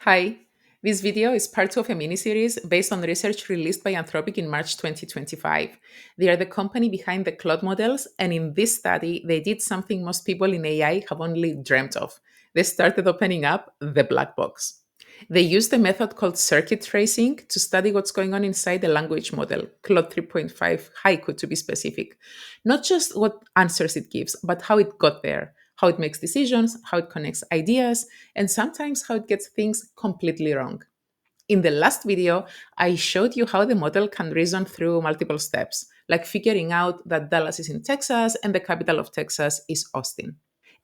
Hi, this video is part two of a mini-series based on research released by Anthropic in March 2025. They are the company behind the Claude models, and in this study, they did something most people in AI have only dreamt of. They started opening up the black box. They used a method called circuit tracing to study what's going on inside the language model, Claude 3.5 Haiku to be specific. Not just what answers it gives, but how it got there, how it makes decisions, how it connects ideas, and sometimes how it gets things completely wrong. In the last video, I showed you how the model can reason through multiple steps, like figuring out that Dallas is in Texas and the capital of Texas is Austin.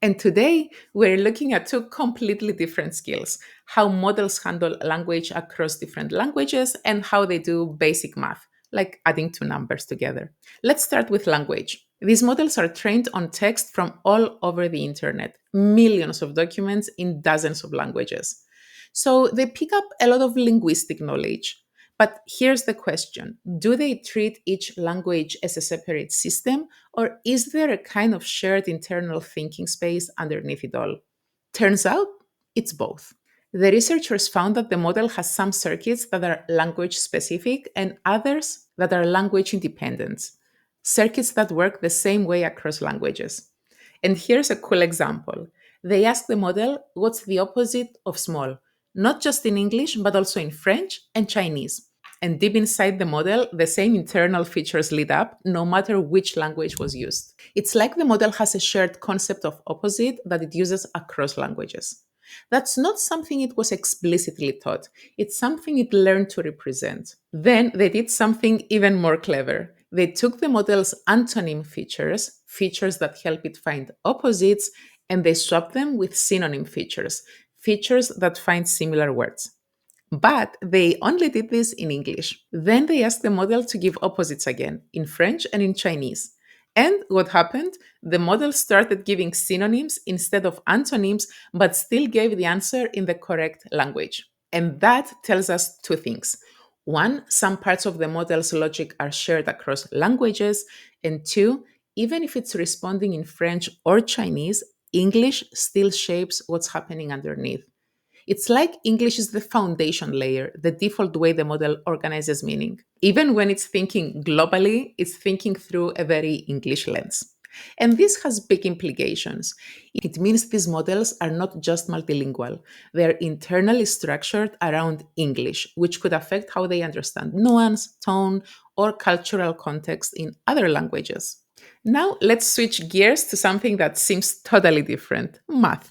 And today, we're looking at two completely different skills: how models handle language across different languages and how they do basic math, like adding two numbers together. Let's start with language. These models are trained on text from all over the internet, millions of documents in dozens of languages. So they pick up a lot of linguistic knowledge. But here's the question: do they treat each language as a separate system, or is there a kind of shared internal thinking space underneath it all? Turns out it's both. The researchers found that the model has some circuits that are language specific and others that are language independent, circuits that work the same way across languages. And here's a cool example. They asked the model what's the opposite of small, not just in English, but also in French and Chinese. And deep inside the model, the same internal features lit up no matter which language was used. It's like the model has a shared concept of opposite that it uses across languages. That's not something it was explicitly taught, it's something it learned to represent. Then they did something even more clever. They took the model's antonym features, features that help it find opposites, and they swapped them with synonym features, features that find similar words. But they only did this in English. Then they asked the model to give opposites again, in French and in Chinese. And what happened? The model started giving synonyms instead of antonyms, but still gave the answer in the correct language. And that tells us two things. One, some parts of the model's logic are shared across languages. And two, even if it's responding in French or Chinese, English still shapes what's happening underneath. It's like English is the foundation layer, the default way the model organizes meaning. Even when it's thinking globally, it's thinking through a very English lens. And this has big implications. It means these models are not just multilingual, they're internally structured around English, which could affect how they understand nuance, tone, or cultural context in other languages. Now, let's switch gears to something that seems totally different: math.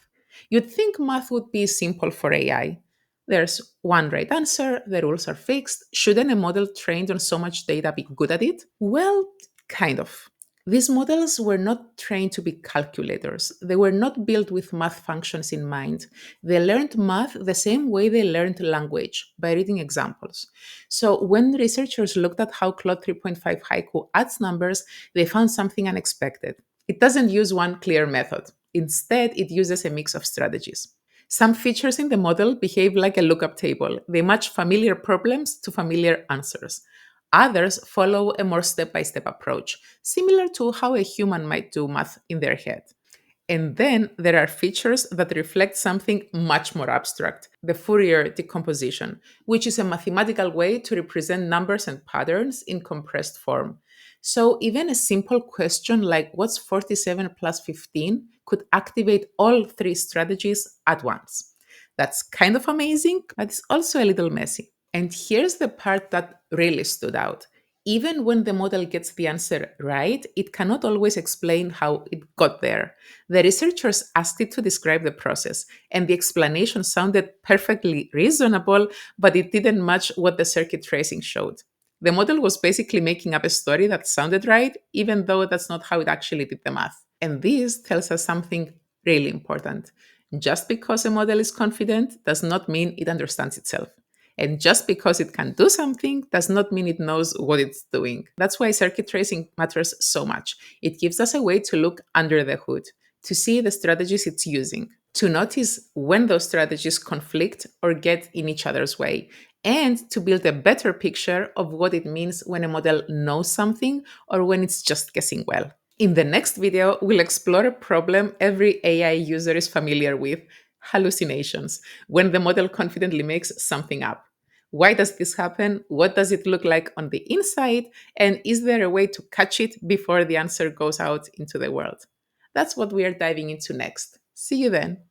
You'd think math would be simple for AI. There's one right answer, the rules are fixed. Shouldn't a model trained on so much data be good at it? Well, kind of. These models were not trained to be calculators. They were not built with math functions in mind. They learned math the same way they learned language, by reading examples. So when researchers looked at how Claude 3.5 Haiku adds numbers, they found something unexpected. It doesn't use one clear method. Instead, it uses a mix of strategies. Some features in the model behave like a lookup table. They match familiar problems to familiar answers. Others follow a more step by step approach, similar to how a human might do math in their head. And then there are features that reflect something much more abstract: the Fourier decomposition, which is a mathematical way to represent numbers and patterns in compressed form. So even a simple question like what's 47 plus 15 could activate all three strategies at once. That's kind of amazing, but it's also a little messy. And here's the part that really stood out. Even when the model gets the answer right, it cannot always explain how it got there. The researchers asked it to describe the process, and the explanation sounded perfectly reasonable, but it didn't match what the circuit tracing showed. The model was basically making up a story that sounded right, even though that's not how it actually did the math. And this tells us something really important. Just because a model is confident does not mean it understands itself. And just because it can do something does not mean it knows what it's doing. That's why circuit tracing matters so much. It gives us a way to look under the hood, to see the strategies it's using, to notice when those strategies conflict or get in each other's way, and to build a better picture of what it means when a model knows something or when it's just guessing well. In the next video, we'll explore a problem every AI user is familiar with: hallucinations, when the model confidently makes something up. Why does this happen? What does it look like on the inside? And is there a way to catch it before the answer goes out into the world? That's what we are diving into next. See you then.